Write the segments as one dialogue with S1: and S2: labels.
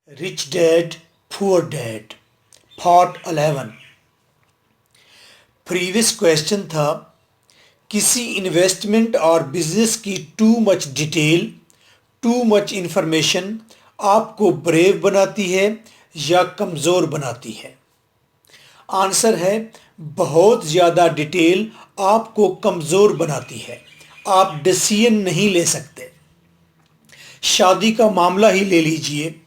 S1: Rich Dad, Poor Dad, Part 11। Previous question था, किसी investment और बिजनेस की too much detail, too much information आपको ब्रेव बनाती है या कमज़ोर बनाती है। आंसर है, बहुत ज़्यादा डिटेल आपको कमज़ोर बनाती है, आप डिसीजन नहीं ले सकते। शादी का मामला ही ले लीजिए,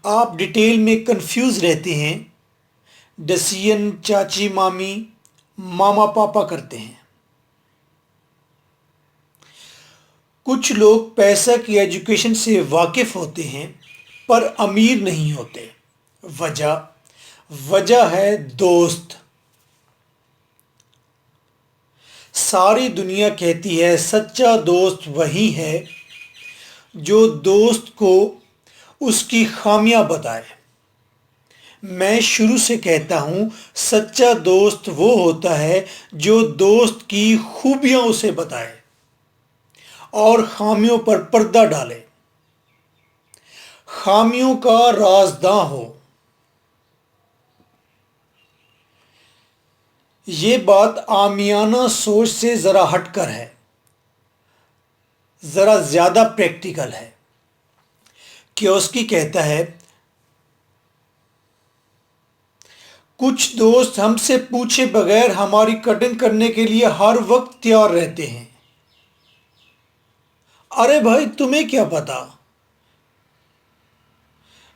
S1: आप डिटेल में कंफ्यूज रहते हैं, डिसीजन चाची मामी मामा पापा करते हैं। कुछ लोग पैसा की एजुकेशन से वाकिफ होते हैं पर अमीर नहीं होते। वजह है दोस्त। सारी दुनिया कहती है सच्चा दोस्त वही है जो दोस्त को उसकी खामियां बताए। मैं शुरू से कहता हूं, सच्चा दोस्त वो होता है जो दोस्त की खूबियां उसे बताए और खामियों पर पर्दा डाले, खामियों का राज़दां हो। ये बात आमियाना सोच से ज़रा हटकर है, ज़रा ज़्यादा प्रैक्टिकल है। कियोस्की कहता है, कुछ दोस्त हमसे पूछे बगैर हमारी कटिंग करने के लिए हर वक्त तैयार रहते हैं। अरे भाई, तुम्हें क्या पता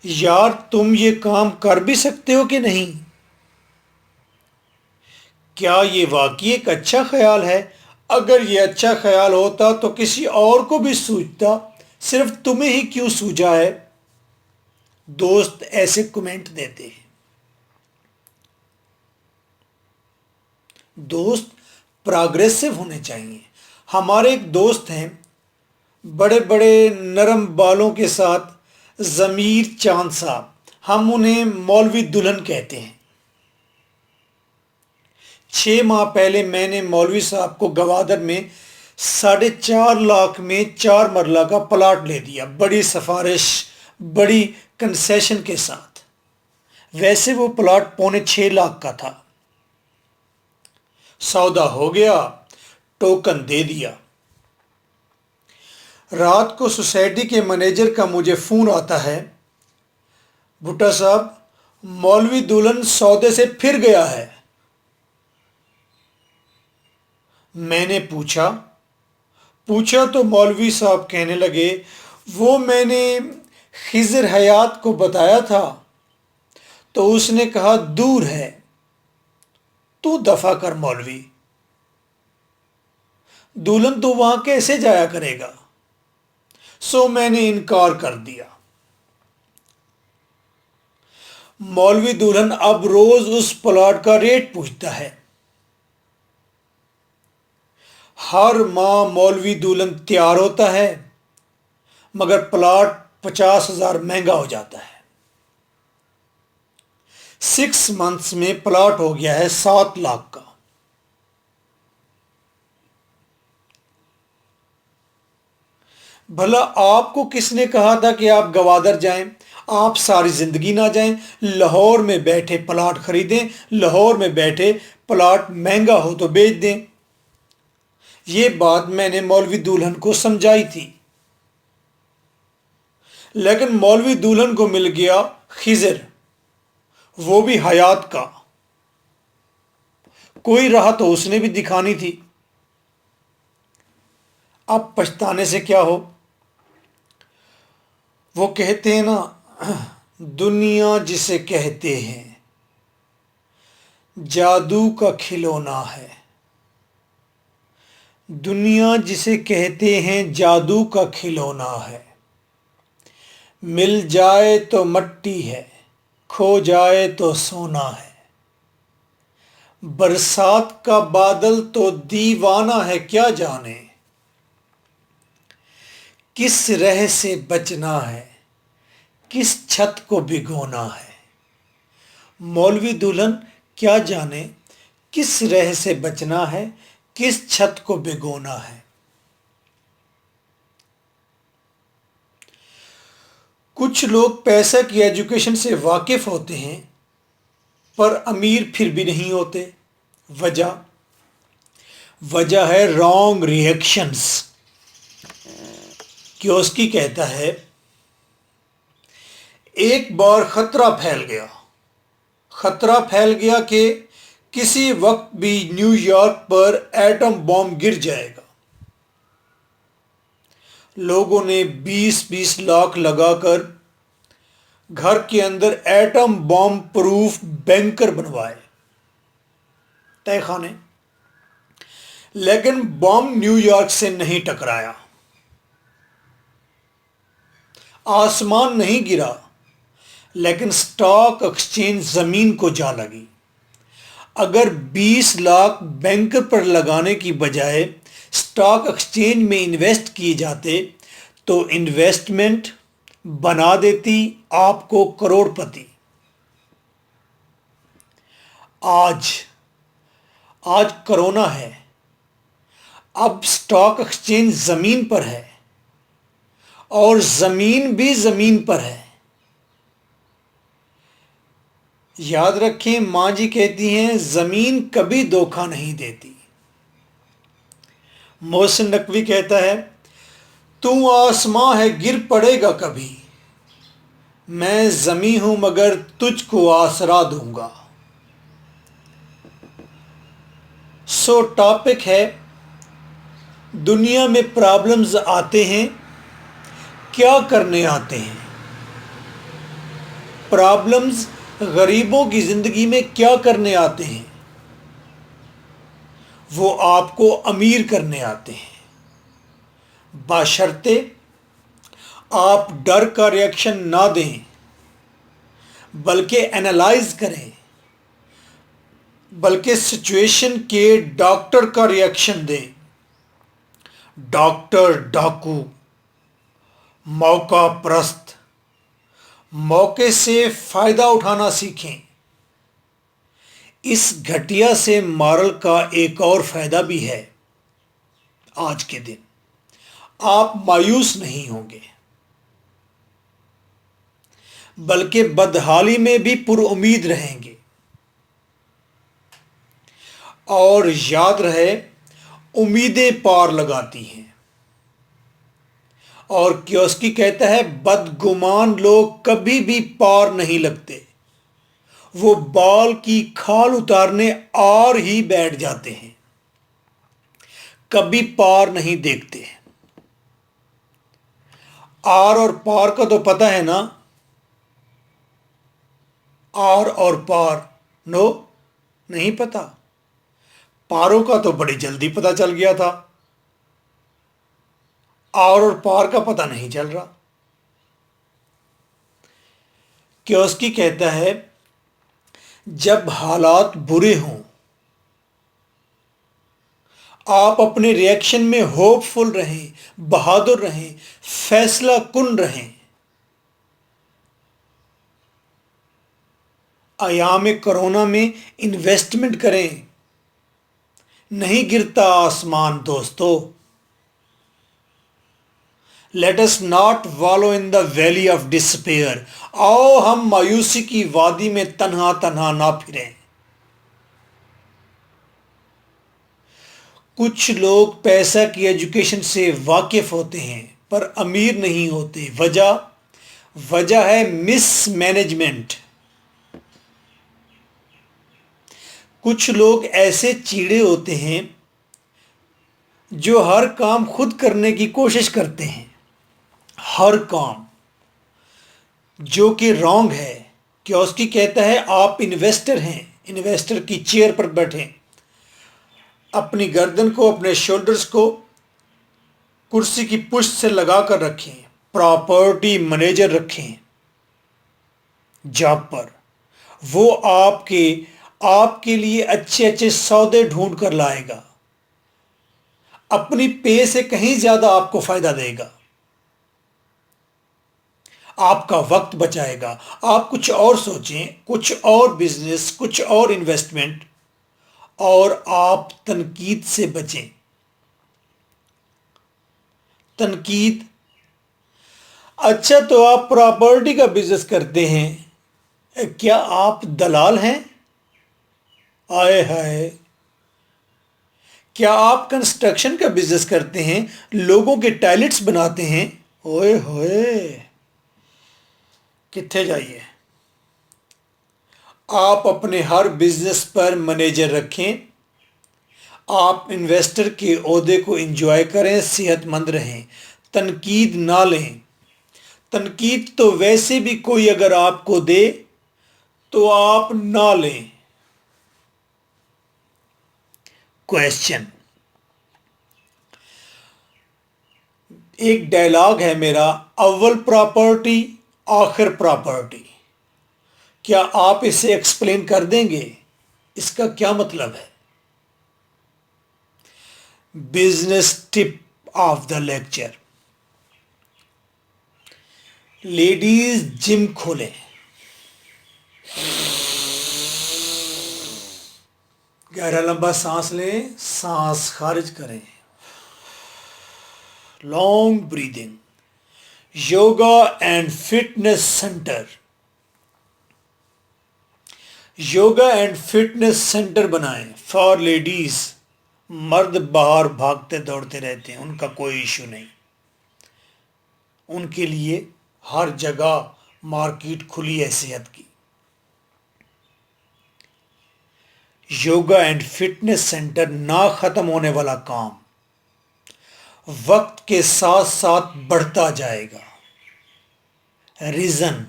S1: यार, तुम ये काम कर भी सकते हो कि नहीं। क्या ये वाकई एक अच्छा ख्याल है? अगर ये अच्छा ख्याल होता तो किसी और को भी सूझता, सिर्फ तुम्हें ही क्यों सूझा है? दोस्त ऐसे कमेंट देते हैं। दोस्त प्रोग्रेसिव होने चाहिए। हमारे एक दोस्त हैं, बड़े बड़े नरम बालों के साथ, ज़मीर चांद साहब। हम उन्हें मौलवी दुल्हन कहते हैं। 6 माह पहले मैंने मौलवी साहब को गवादर में 4.5 लाख में 4 मरला का प्लाट ले दिया, बड़ी सिफारिश, बड़ी कंसेशन के साथ। वैसे वो प्लाट 6.25 लाख का था। सौदा हो गया, टोकन दे दिया। रात को सोसाइटी के मैनेजर का मुझे फ़ोन आता है, भुट्टा साहब, मौलवी दुल्हन सौदे से फिर गया है। मैंने पूछा तो मौलवी साहब कहने लगे, वो मैंने खिज़र हयात को बताया था तो उसने कहा दूर है, तू दफा कर मौलवी, दुल्हन तो वहां कैसे जाया करेगा। सो मैंने इनकार कर दिया। मौलवी दुल्हन अब रोज उस प्लाट का रेट पूछता है। हर माह मौलवी दुल्हन तैयार होता है, मगर प्लाट 50,000 महंगा हो जाता है। 6 मंथ्स में प्लाट हो गया है 7 लाख का। भला आपको किसने कहा था कि आप गवादर जाएं? आप सारी जिंदगी ना जाएं, लाहौर में बैठे प्लाट खरीदें, लाहौर में बैठे प्लाट महंगा हो तो बेच दें। ये बात मैंने मौलवी दुल्हन को समझाई थी, लेकिन मौलवी दुल्हन को मिल गया खिज़र, वो भी हयात का। कोई राह तो उसने भी दिखानी थी। अब पछताने से क्या हो। वो कहते हैं ना, दुनिया जिसे कहते हैं जादू का खिलौना है। दुनिया जिसे कहते हैं जादू का खिलौना है। मिल जाए तो मट्टी है, खो जाए तो सोना है। बरसात का बादल तो दीवाना है, क्या जाने किस रह से बचना है, किस छत को भिगोना है। मौलवी दुल्हन क्या जाने किस रह से बचना है, किस छत को भिगोना है। कुछ लोग पैसा की एजुकेशन से वाकिफ होते हैं पर अमीर फिर भी नहीं होते। वजह वजह है रॉन्ग रिएक्शंस। कियोस्की कहता है, एक बार खतरा फैल गया कि किसी वक्त भी न्यूयॉर्क पर एटम बॉम्ब गिर जाएगा। लोगों ने 20-20 लाख लगाकर घर के अंदर एटम बॉम्ब प्रूफ बैंकर बनवाए, तहखाने, लेकिन बॉम्ब न्यूयॉर्क से नहीं टकराया, आसमान नहीं गिरा, लेकिन स्टॉक एक्सचेंज जमीन को जा लगी। अगर 20 लाख बैंकर पर लगाने की बजाय स्टॉक एक्सचेंज में इन्वेस्ट किए जाते तो इन्वेस्टमेंट बना देती आपको करोड़पति। आज कोरोना है, अब स्टॉक एक्सचेंज जमीन पर है और जमीन भी जमीन पर है। याद रखें, मां जी कहती हैं जमीन कभी धोखा नहीं देती। मोहसिन नकवी कहता है, तू आसमां है गिर पड़ेगा कभी, मैं जमी हूं मगर तुझको आसरा दूंगा। सो टॉपिक है, दुनिया में प्रॉब्लम्स आते हैं, क्या करने आते हैं। प्रॉब्लम्स गरीबों की जिंदगी में क्या करने आते हैं? वो आपको अमीर करने आते हैं, बशर्ते आप डर का रिएक्शन ना दें, बल्कि एनालाइज करें, बल्कि सिचुएशन के डॉक्टर का रिएक्शन दें। डॉक्टर डाकू, मौका परस्त, मौके से फायदा उठाना सीखें। इस घटिया से मॉरल का एक और फायदा भी है, आज के दिन आप मायूस नहीं होंगे, बल्कि बदहाली में भी पुरुम्मीद रहेंगे। और याद रहे, उम्मीदें पार लगाती हैं। और कियोस्की कहता है, बदगुमान लोग कभी भी पार नहीं लगते, वो बाल की खाल उतारने और ही बैठ जाते हैं, कभी पार नहीं देखते। आर और पार का तो पता है ना? आर और पार नो, नहीं पता। पारों का तो बड़ी जल्दी पता चल गया था, आर और पार का पता नहीं चल रहा। कियोस्की कहता है, जब हालात बुरे हों, आप अपने रिएक्शन में होपफुल रहें, बहादुर रहें, फैसला कुन रहें। अयाम कोरोना में इन्वेस्टमेंट करें, नहीं गिरता आसमान दोस्तों। Let us not wallow in the valley of despair. आओ हम मायूसी की वादी में तन्हा तन्हा ना फिरें। कुछ लोग पैसा की एजुकेशन से वाकिफ होते हैं पर अमीर नहीं होते। वजह है मिसमैनेजमेंट। कुछ लोग ऐसे चीड़े होते हैं जो हर काम खुद करने की कोशिश करते हैं, हर काम, जो कि रॉन्ग है। कियोस्की कहता है, आप इन्वेस्टर हैं, इन्वेस्टर की चेयर पर बैठें, अपनी गर्दन को, अपने शोल्डर्स को कुर्सी की पुष्ट से लगाकर रखें, प्रॉपर्टी मैनेजर रखें जॉब पर, वो आपके लिए अच्छे अच्छे सौदे ढूंढ कर लाएगा, अपनी पे से कहीं ज्यादा आपको फायदा देगा, आपका वक्त बचाएगा। आप कुछ और सोचें, कुछ और बिजनेस, कुछ और इन्वेस्टमेंट, और आप तनकीद से बचें। तनकीद अच्छा, तो आप प्रॉपर्टी का बिजनेस करते हैं, क्या आप दलाल हैं? आए हाय। क्या आप कंस्ट्रक्शन का बिजनेस करते हैं, लोगों के टॉयलेट्स बनाते हैं? ओए होए, कितने जाइए। आप अपने हर बिजनेस पर मैनेजर रखें। आप इन्वेस्टर के ओहदे को एंजॉय करें, सेहतमंद रहें, तनकीद ना लें। तनकीद तो वैसे भी कोई अगर आपको दे तो आप ना लें। क्वेश्चन, एक डायलॉग है मेरा, अव्वल प्रॉपर्टी आखिर प्रॉपर्टी। क्या आप इसे एक्सप्लेन कर देंगे? इसका क्या मतलब है? Business tip of the lecture. Ladies gym खोलें। गहरा लंबा सांस लें, सांस खारिज करें। Long breathing. Yoga and fitness centre. Yoga and fitness centre बनाएं फॉर लेडीज। मर्द बाहर भागते दौड़ते रहते हैं, उनका कोई इशू नहीं। उनके लिए हर जगह मार्केट खुली है सेहत की। योगा एंड फिटनेस सेंटर ना खत्म होने वाला काम, वक्त के साथ साथ बढ़ता जाएगा। Reason,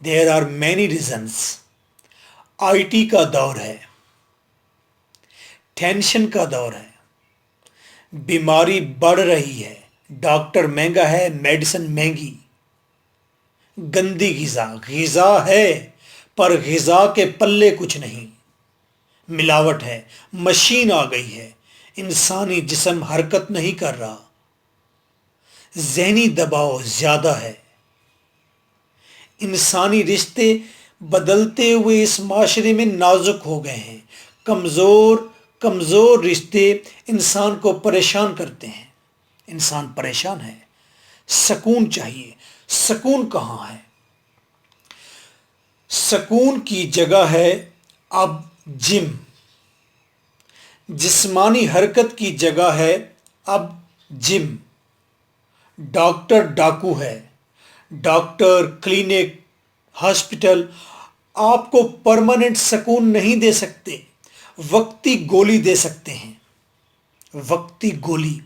S1: there are many reasons. IT का दौर है, टेंशन का दौर है, बीमारी बढ़ रही है, डॉक्टर महंगा है, मेडिसिन महंगी, गंदी ग़िज़ा। ग़िज़ा है पर ग़िज़ा के पल्ले कुछ नहीं, मिलावट है, मशीन आ गई है, इंसानी जिस्म हरकत नहीं कर रहा, ज़हनी दबाव ज़्यादा है। इंसानी रिश्ते बदलते हुए इस माशरे में नाजुक हो गए हैं। कमज़ोर कमज़ोर रिश्ते इंसान को परेशान करते हैं। इंसान परेशान है, सुकून चाहिए। सुकून कहाँ है? सुकून की जगह है अब जिम। जिस्मानी हरकत की जगह है अब जिम। डॉक्टर डाकू है, डॉक्टर, क्लिनिक, हॉस्पिटल आपको परमानेंट सुकून नहीं दे सकते, वक्ती गोली दे सकते हैं। वक्ती गोली।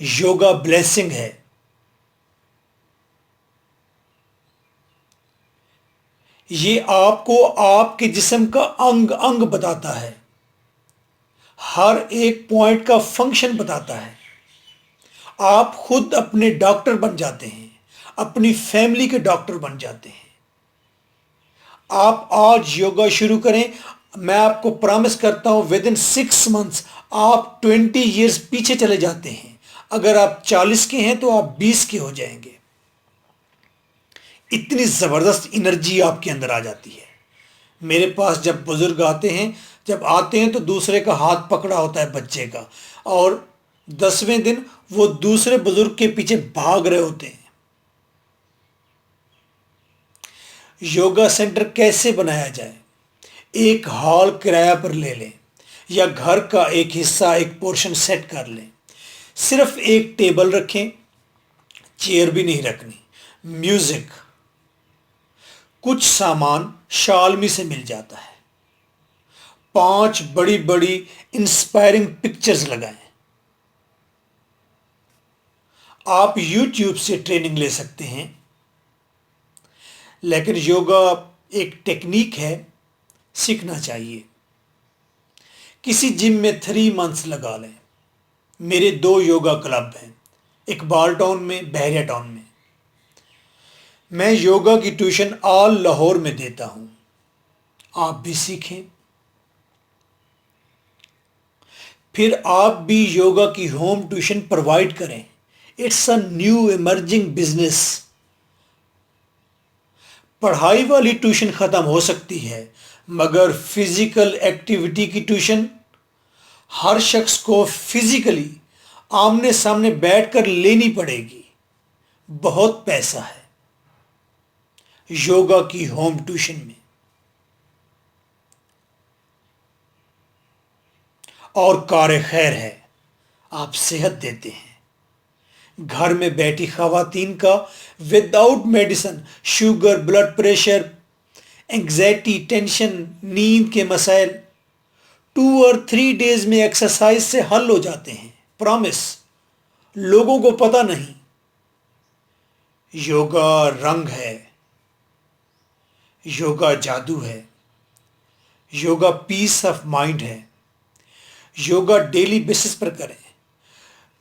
S1: योगा ब्लेसिंग है। ये आपको आपके जिस्म का अंग अंग बताता है, हर एक पॉइंट का फंक्शन बताता है। आप खुद अपने डॉक्टर बन जाते हैं, अपनी फैमिली के डॉक्टर बन जाते हैं। आप आज योगा शुरू करें, मैं आपको प्रॉमिस करता हूं विद इन 6 मंथ्स आप 20 ईयर्स पीछे चले जाते हैं। अगर आप 40 के हैं तो आप 20 के हो जाएंगे। इतनी ज़बरदस्त एनर्जी आपके अंदर आ जाती है। मेरे पास जब बुज़ुर्ग आते हैं, जब आते हैं तो दूसरे का हाथ पकड़ा होता है बच्चे का, और 10वें दिन वो दूसरे बुज़ुर्ग के पीछे भाग रहे होते हैं। योगा सेंटर कैसे बनाया जाए? एक हॉल किराया पर ले लें या घर का एक हिस्सा, एक पोर्शन सेट कर लें। सिर्फ एक टेबल रखें, चेयर भी नहीं रखनी। म्यूजिक, कुछ सामान शालमी से मिल जाता है। 5 बड़ी बड़ी इंस्पायरिंग पिक्चर्स लगाएं। आप YouTube से ट्रेनिंग ले सकते हैं, लेकिन योगा एक टेक्निक है, सीखना चाहिए। किसी जिम में 3 मंथ्स लगा लें। मेरे 2 योगा क्लब हैं, इकबाल टाउन में, बहरिया टाउन में। मैं योगा की ट्यूशन ऑल लाहौर में देता हूं, आप भी सीखें। फिर आप भी योगा की होम ट्यूशन प्रोवाइड करें। It's a new emerging business. पढ़ाई वाली ट्यूशन ख़त्म हो सकती है, मगर फिज़िकल एक्टिविटी की ट्यूशन हर शख्स को फिज़िकली आमने सामने बैठकर लेनी पड़ेगी, बहुत पैसा है योगा की होम ट्यूशन में। और कार खैर है, आप सेहत देते हैं। घर में बैठी खवातीन का without medicine sugar, blood pressure, anxiety, tension, नींद के मसाइल 2 और 3 डेज में एक्सरसाइज से हल हो जाते हैं। प्रॉमिस। लोगों को पता नहीं, योगा रंग है, योगा जादू है, योगा पीस ऑफ माइंड है। योगा डेली बेसिस पर करें।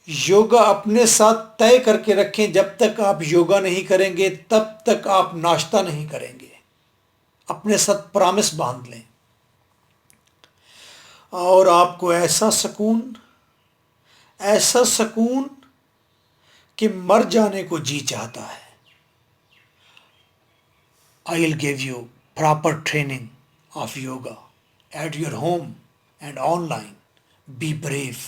S1: योगा अपने साथ तय करके रखें, जब तक आप योगा नहीं करेंगे तब तक आप नाश्ता नहीं करेंगे। अपने साथ प्रॉमिस बांध लें और आपको ऐसा सुकून कि मर जाने को जी चाहता है। I will give you proper training of yoga at your home and online. Be brave.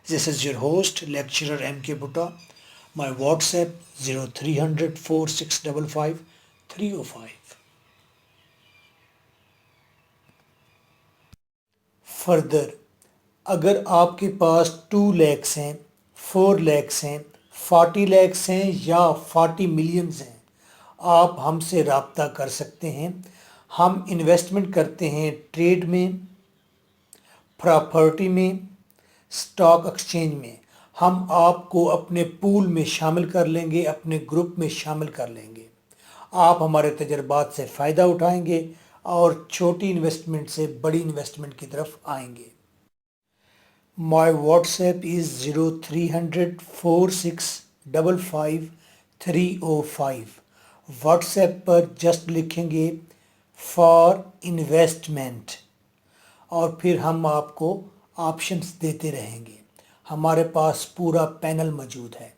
S1: This is your host, lecturer M.K. Butta. My WhatsApp 0300 4655 305. Further, अगर आपके पास 2 lakhs हैं, 4 lakhs हैं, 40 lakhs हैं या 40 millions हैं, आप हमसे रब्ता कर सकते हैं। हम इन्वेस्टमेंट करते हैं ट्रेड में, प्रॉपर्टी में, स्टॉक एक्सचेंज में। हम आपको अपने पूल में शामिल कर लेंगे, अपने ग्रुप में शामिल कर लेंगे। आप हमारे तजर्बात से फ़ायदा उठाएंगे और छोटी इन्वेस्टमेंट से बड़ी इन्वेस्टमेंट की तरफ आएंगे। My WhatsApp is 0300 4655 305। व्हाट्सएप पर जस्ट लिखेंगे फॉर इन्वेस्टमेंट और फिर हम आपको ऑप्शंस देते रहेंगे। हमारे पास पूरा पैनल मौजूद है।